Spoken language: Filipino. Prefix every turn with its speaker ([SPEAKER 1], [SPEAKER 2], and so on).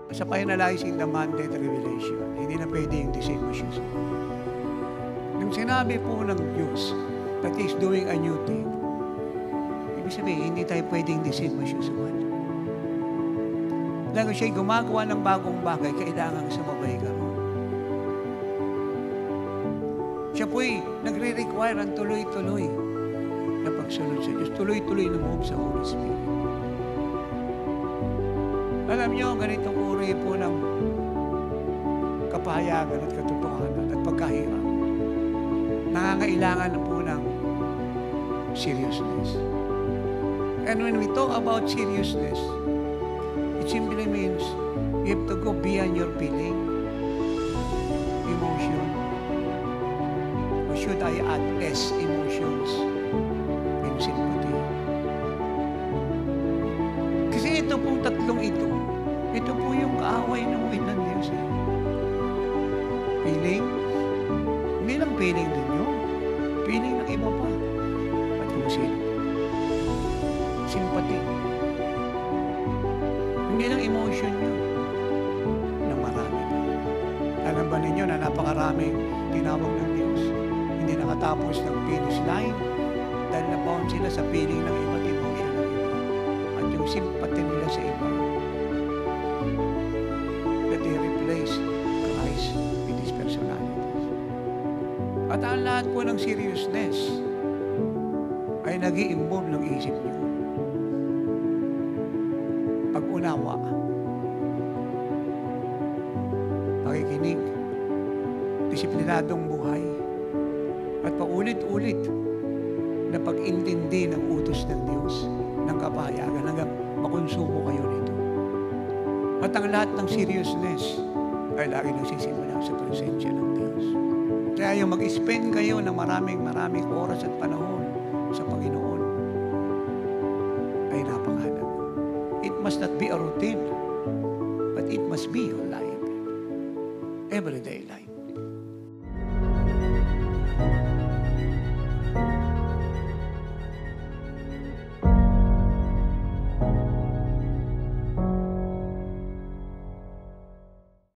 [SPEAKER 1] Sa finalizing the mandate revelation, hindi na pwede yung the same as usual. Nung sinabi po ng Diyos that He's doing a new thing, ibig sabihin, hindi tayo pwedeng the same as usual. Dahil siya'y gumagawa ng bagong bagay, kailangan sumabay ka ron. Siya po'y nagre-require ang tuloy-tuloy na pagsunod sa Diyos. Tuloy-tuloy na move sa Holy Spirit. Alam niyo, ganitong uri po ng kapahayagan at katotohanan at pagkahirap. Nangangailangan na po ng seriousness. And when we talk about seriousness, it simply means you have to go beyond your feeling, emotion, or should I add S, emotions, and sympathy. Kasi ito pong tatlong ito po yung kaaway ng ng Diyos. Feeling, hindi lang feeling ninyo, feeling ng iba pa. At kung sino. Sympathy. Hindi lang emotion nyo, ng marami pa. Alam ba ninyo na napakaraming tinawag ng Diyos? Hindi nakatapos ng finish line dahil nabound sila sa feeling ng iba't emotion ng iba. At yung sympathy nila sa iba, that they replace Christ with His personality. At ang lahat po ng seriousness ay nag-i-involve ng isip niyo. Pag-unawa, pakikinig, disiplinadong buhay, at paulit-ulit na pag-intindi ng utos ng Diyos, ng kapahayagan, hanggang makonsumo kayo nito. At ang lahat ng seriousness ay lagi nagsisimula sa presensya ng Diyos. Kaya yung mag-spend kayo ng maraming oras at panahon sa Panginoon ay napakahalaga. It must not be a routine, but it must be your life. Everyday life.